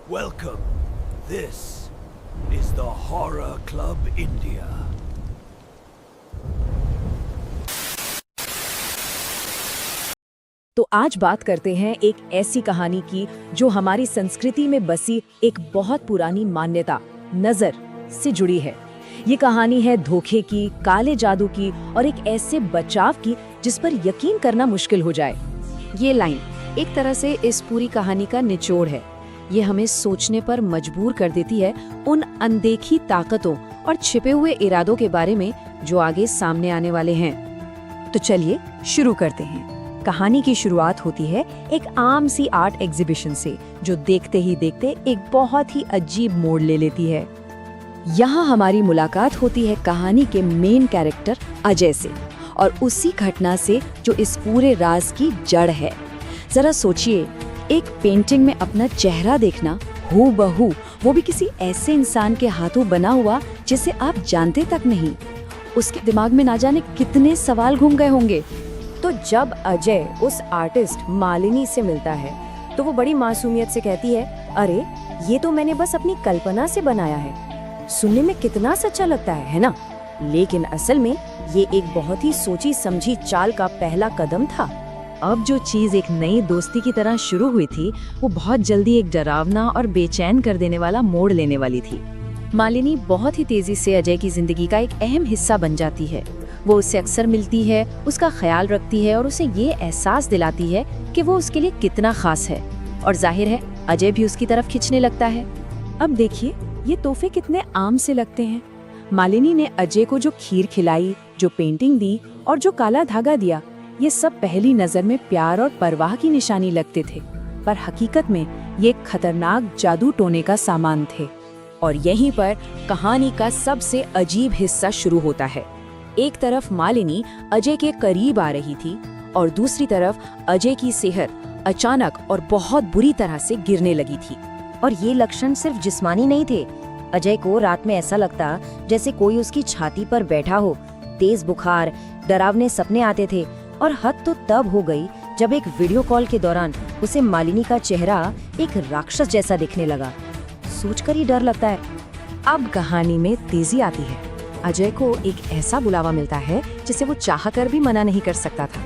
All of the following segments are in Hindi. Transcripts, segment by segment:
Welcome. This is the Horror Club India. तो आज बात करते हैं एक ऐसी कहानी की जो हमारी संस्कृति में बसी एक बहुत पुरानी मान्यता नजर से जुड़ी है। ये कहानी है धोखे की, काले जादू की और एक ऐसे बचाव की जिस पर यकीन करना मुश्किल हो जाए। ये लाइन एक तरह से इस पूरी कहानी का निचोड़ है। ये हमें सोचने पर मजबूर कर देती है उन अनदेखी ताकतों और छिपे हुए इरादों के बारे में जो आगे सामने आने वाले हैं। तो चलिए शुरू करते हैं। कहानी की शुरुआत होती है एक आम सी आर्ट एग्जीबिशन से, जो देखते ही देखते एक बहुत ही अजीब मोड़ ले लेती है। यहाँ हमारी मुलाकात होती है कहानी के मेन कैरेक्टर अजय से और उसी घटना से जो इस पूरे राज की जड़ है। जरा सोचिए, एक पेंटिंग में अपना चेहरा देखना हूबहू, वो भी किसी ऐसे इंसान के हाथों बना हुआ जिसे आप जानते तक नहीं। उसके दिमाग में ना जाने कितने सवाल घूम गए होंगे। तो जब अजय उस आर्टिस्ट मालिनी से मिलता है तो वो बड़ी मासूमियत से कहती है, अरे ये तो मैंने बस अपनी कल्पना से बनाया है। सुनने में कितना सच्चा लगता है ना? लेकिन असल में ये एक बहुत ही सोची समझी चाल का पहला कदम था। अब जो चीज एक नई दोस्ती की तरह शुरू हुई थी, वो बहुत जल्दी एक डरावना और बेचैन कर देने वाला मोड़ लेने वाली थी। मालिनी बहुत ही तेजी से अजय की जिंदगी का एक अहम हिस्सा बन जाती है। वो उससे अक्सर मिलती है, उसका ख्याल रखती है और उसे ये एहसास दिलाती है कि वो उसके लिए कितना खास है। और जाहिर है अजय भी उसकी तरफ खिंचने लगता है। अब देखिए, ये तोहफे कितने आम से लगते हैं। मालिनी ने अजय को जो खीर खिलाई, जो पेंटिंग दी और जो काला धागा दिया, ये सब पहली नजर में प्यार और परवाह की निशानी लगते थे, पर हकीकत में ये खतरनाक जादू टोने का सामान थे। और यहीं पर कहानी का सबसे अजीब हिस्सा शुरू होता है। एक तरफ मालिनी अजय के करीब आ रही थी और दूसरी तरफ अजय की सेहत अचानक और बहुत बुरी तरह से गिरने लगी थी। और ये लक्षण सिर्फ जिस्मानी नहीं थे। अजय को रात में ऐसा लगता जैसे कोई उसकी छाती पर बैठा हो। तेज बुखार, डरावने सपने आते थे और हद तो तब हो गई जब एक वीडियो कॉल के दौरान उसे मालिनी का चेहरा एक राक्षस जैसा दिखने लगा। सोचकर ही डर लगता है। अब कहानी में तेजी आती है। अजय को एक ऐसा बुलावा मिलता है जिसे वो चाहकर भी मना नहीं कर सकता था।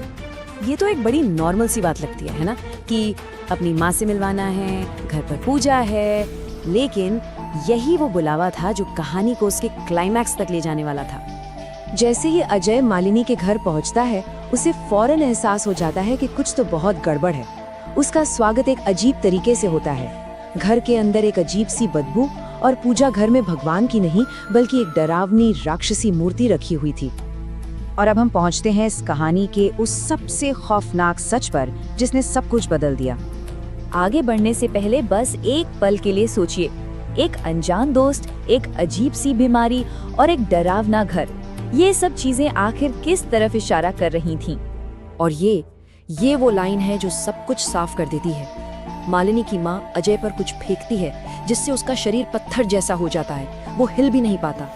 ये तो एक बड़ी नॉर्मल सी बात लगती है ना, कि अपनी माँ से मिलवाना है, घर पर पूजा है। लेकिन यही वो बुलावा था जो कहानी को उसके क्लाइमैक्स तक ले जाने वाला था। जैसे ही अजय मालिनी के घर पहुंचता है, उसे फौरन एहसास हो जाता है कि कुछ तो बहुत गड़बड़ है। उसका स्वागत एक अजीब तरीके से होता है। घर के अंदर एक अजीब सी बदबू और पूजा घर में भगवान की नहीं बल्कि एक डरावनी राक्षसी मूर्ति रखी हुई थी। और अब हम पहुंचते हैं इस कहानी के उस सबसे खौफनाक सच पर जिसने सब कुछ बदल दिया। आगे बढ़ने से पहले बस एक पल के लिए सोचिए, एक अनजान दोस्त, एक अजीब सी बीमारी और एक डरावना घर, ये सब चीजें आखिर किस तरफ इशारा कर रही थीं? और ये वो लाइन है जो सब कुछ साफ कर देती है। मालिनी की माँ अजय पर कुछ फेंकती है जिससे उसका शरीर पत्थर जैसा हो जाता है। वो हिल भी नहीं पाता।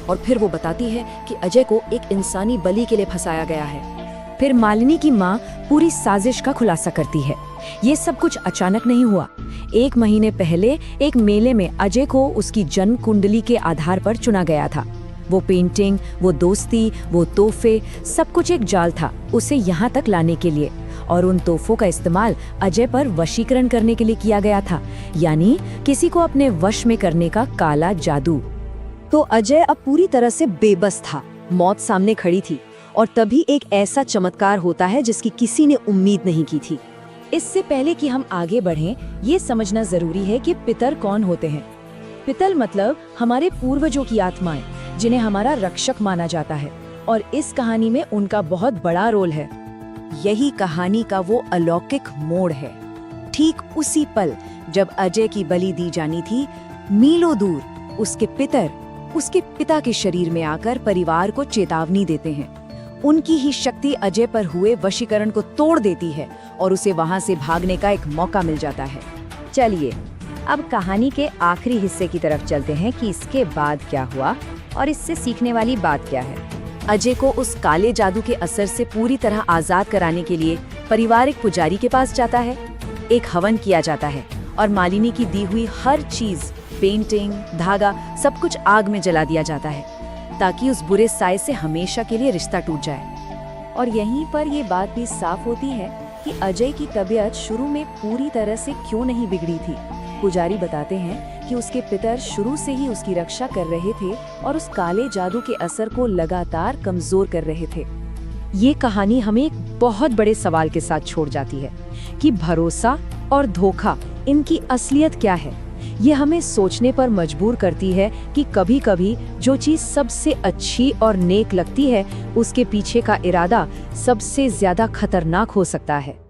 और फिर वो बताती है कि अजय को एक इंसानी बलि के लिए फंसाया गया है। फिर मालिनी की माँ पूरी साजिश का खुलासा करती है। ये सब कुछ अचानक नहीं हुआ। 1 महीने पहले एक मेले में अजय को उसकी जन्म कुंडली के आधार पर चुना गया था। वो पेंटिंग, वो दोस्ती, वो तोहफे, सब कुछ एक जाल था उसे यहाँ तक लाने के लिए। और उन तोहफों का इस्तेमाल अजय पर वशीकरण करने के लिए किया गया था, यानी किसी को अपने वश में करने का काला जादू। तो अजय अब पूरी तरह से बेबस था। मौत सामने खड़ी थी और तभी एक ऐसा चमत्कार होता है जिसकी किसी ने उम्मीद नहीं की थी। इससे पहले कि हम आगे बढ़ें, ये समझना जरूरी है कि पितर कौन होते हैं। पितर मतलब हमारे पूर्वजों की आत्माएं, जिन्हें हमारा रक्षक माना जाता है। और इस कहानी में उनका बहुत बड़ा रोल है। यही कहानी का वो अलौकिक मोड़ है। ठीक उसी पल जब अजय की बलि दी जानी थी, मीलों दूर उसके पिता के शरीर में आकर परिवार को चेतावनी देते हैं। उनकी ही शक्ति अजय पर हुए वशीकरण को तोड़ देती है और उसे वहां से भागने का एक मौका मिल जाता है। चलिए अब कहानी के आखिरी हिस्से की तरफ चलते हैं कि इसके बाद क्या हुआ और इससे सीखने वाली बात क्या है। अजय को उस काले जादू के असर से पूरी तरह आजाद कराने के लिए परिवार एक पुजारी के पास जाता है। एक हवन किया जाता है और मालिनी की दी हुई हर चीज, पेंटिंग, धागा, सब कुछ आग में जला दिया जाता है ताकि उस बुरे साए से हमेशा के लिए रिश्ता टूट जाए। और यहीं पर ये बात भी साफ होती है कि अजय की तबीयत शुरू में पूरी तरह से क्यों नहीं बिगड़ी थी। पुजारी बताते हैं कि उसके पितर शुरू से ही उसकी रक्षा कर रहे थे और उस काले जादू के असर को लगातार कमजोर कर रहे थे। ये कहानी हमें एक बहुत बड़े सवाल के साथ छोड़ जाती है कि भरोसा और धोखा, इनकी असलियत क्या है। ये हमें सोचने पर मजबूर करती है कि कभी-कभी जो चीज सबसे अच्छी और नेक लगती है, उसके पीछे का इरादा सबसे ज्यादा खतरनाक हो सकता है।